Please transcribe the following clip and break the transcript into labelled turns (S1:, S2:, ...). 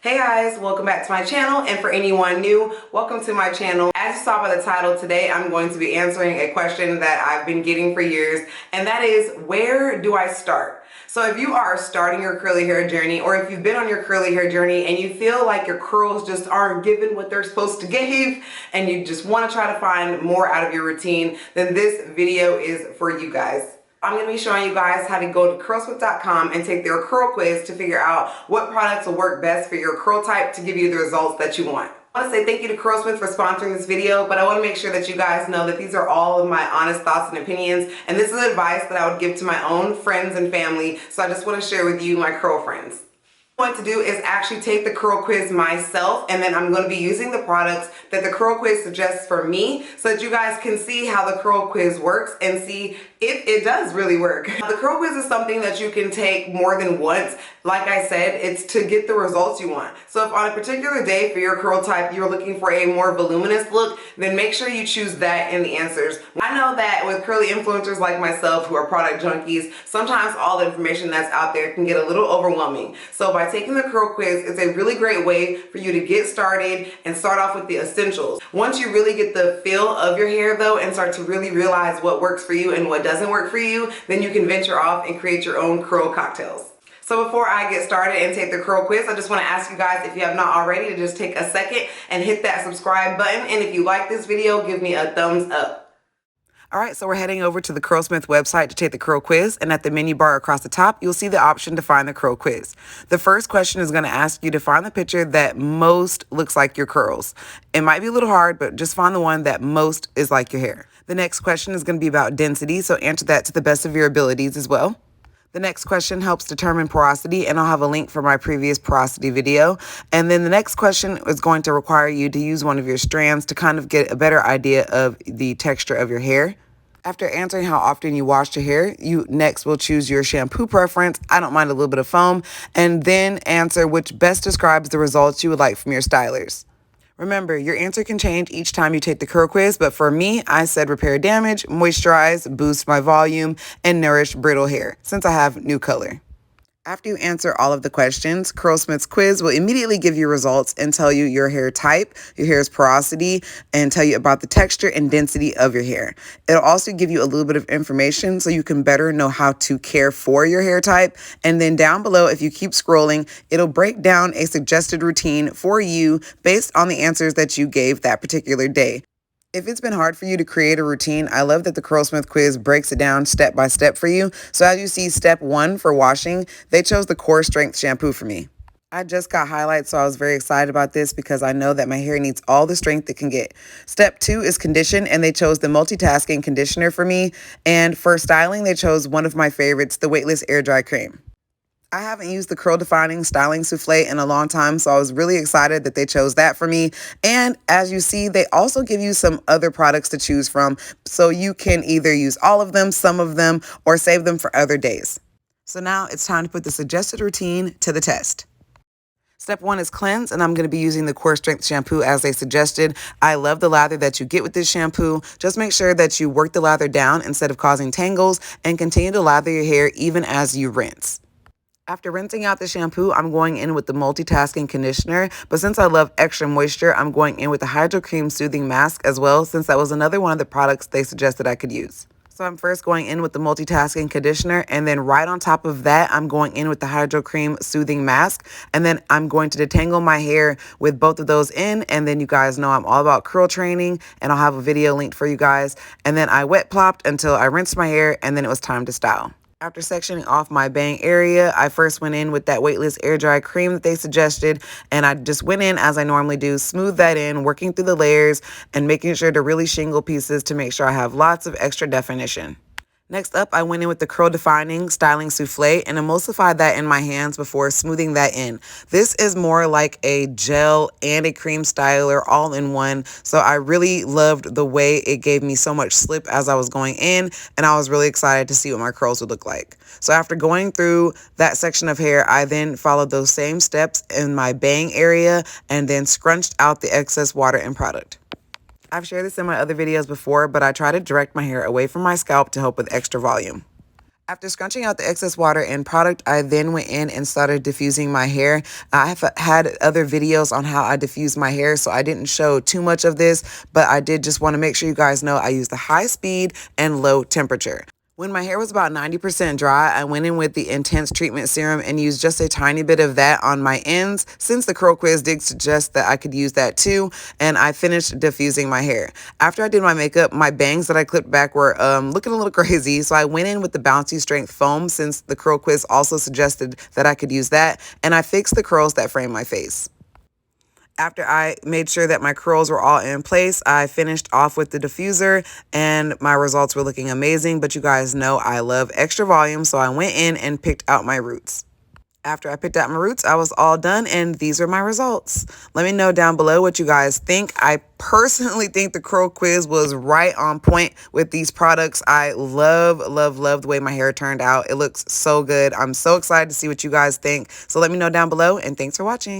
S1: Hey guys, welcome back to my channel, and for anyone new, welcome to my channel. As you saw by the title, today I'm going to be answering a question that I've been getting for years, and that is, where do I start? So if you are starting your curly hair journey, or if you've been on your curly hair journey and you feel like your curls just aren't giving what they're supposed to give, and you just want to try to find more out of your routine, then this video is for you guys. I'm going to be showing you guys how to go to curlsmith.com and take their curl quiz to figure out what products will work best for your curl type to give you the results that you want. I want to say thank you to Curlsmith for sponsoring this video, but I want to make sure that you guys know that these are all of my honest thoughts and opinions, and this is advice that I would give to my own friends and family, so I just want to share with you, my curl friends. What to do is actually take the curl quiz myself, and then I'm going to be using the products that the curl quiz suggests for me so that you guys can see how the curl quiz works and see if it does really work. The curl quiz is something that you can take more than once. Like I said, it's to get the results you want. So if on a particular day for your curl type you're looking for a more voluminous look, then make sure you choose that in the answers. I know that with curly influencers like myself who are product junkies, sometimes all the information that's out there can get a little overwhelming. So by taking the curl quiz, it's a really great way for you to get started and start off with the essentials. Once you really get the feel of your hair though and start to really realize what works for you and what doesn't work for you, then you can venture off and create your own curl cocktails. So before I get started and take the curl quiz, I just want to ask you guys, if you have not already, to just take a second and hit that subscribe button. And if you like this video, give me a thumbs up. Alright, so we're heading over to the Curlsmith website to take the curl quiz, and at the menu bar across the top, you'll see the option to find the curl quiz. The first question is going to ask you to find the picture that most looks like your curls. It might be a little hard, but just find the one that most is like your hair. The next question is going to be about density, so answer that to the best of your abilities as well. The next question helps determine porosity, and I'll have a link for my previous porosity video. And then the next question is going to require you to use one of your strands to kind of get a better idea of the texture of your hair. After answering how often you wash your hair, you next will choose your shampoo preference. I don't mind a little bit of foam. And then answer which best describes the results you would like from your stylers. Remember, your answer can change each time you take the curl quiz, but for me, I said repair damage, moisturize, boost my volume, and nourish brittle hair, since I have new color. After you answer all of the questions, Curlsmith's quiz will immediately give you results and tell you your hair type, your hair's porosity, and tell you about the texture and density of your hair. It'll also give you a little bit of information so you can better know how to care for your hair type. And then down below, if you keep scrolling, it'll break down a suggested routine for you based on the answers that you gave that particular day. If it's been hard for you to create a routine, I love that the Curlsmith quiz breaks it down step by step for you. So as you see, step 1 for washing, they chose the Core Strength shampoo for me. I just got highlights, so I was very excited about this because I know that my hair needs all the strength it can get. Step 2 is condition, and they chose the multitasking conditioner for me. And for styling, they chose one of my favorites, the weightless air dry cream. I haven't used the curl defining styling souffle in a long time, so I was really excited that they chose that for me. And as you see, they also give you some other products to choose from, so you can either use all of them, some of them, or save them for other days. So now it's time to put the suggested routine to the test. Step 1 is cleanse, and I'm going to be using the Core Strength shampoo as they suggested. I love the lather that you get with this shampoo. Just make sure that you work the lather down instead of causing tangles, and continue to lather your hair even as you rinse. After rinsing out the shampoo, I'm going in with the multitasking conditioner, but since I love extra moisture, I'm going in with the Hydro Cream Soothing Mask as well, since that was another one of the products they suggested I could use. So I'm first going in with the multitasking conditioner, and then right on top of that, I'm going in with the Hydro Cream Soothing Mask, and then I'm going to detangle my hair with both of those in, and then you guys know I'm all about curl training, and I'll have a video linked for you guys. And then I wet plopped until I rinsed my hair, and then it was time to style. After sectioning off my bang area, I first went in with that weightless air dry cream that they suggested, and I just went in as I normally do, smooth that in, working through the layers and making sure to really shingle pieces to make sure I have lots of extra definition. Next up, I went in with the curl defining styling souffle and emulsified that in my hands before smoothing that in. This is more like a gel and a cream styler all in one. So I really loved the way it gave me so much slip as I was going in, and I was really excited to see what my curls would look like. So after going through that section of hair, I then followed those same steps in my bang area and then scrunched out the excess water and product. I've shared this in my other videos before, but I try to direct my hair away from my scalp to help with extra volume. After scrunching out the excess water and product, I then went in and started diffusing my hair. I have had other videos on how I diffuse my hair, so I didn't show too much of this, but I did just want to make sure you guys know I use the high speed and low temperature. When my hair was about 90% dry, I went in with the Intense Treatment Serum and used just a tiny bit of that on my ends, since the curl quiz did suggest that I could use that too, and I finished diffusing my hair. After I did my makeup, my bangs that I clipped back were looking a little crazy, so I went in with the Bouncy Strength Foam, since the curl quiz also suggested that I could use that, and I fixed the curls that frame my face. After I made sure that my curls were all in place, I finished off with the diffuser and my results were looking amazing. But you guys know I love extra volume, so I went in and picked out my roots. After I picked out my roots, I was all done and these are my results. Let me know down below what you guys think. I personally think the curl quiz was right on point with these products. I love the way my hair turned out. It looks so good. I'm so excited to see what you guys think. So let me know down below and thanks for watching.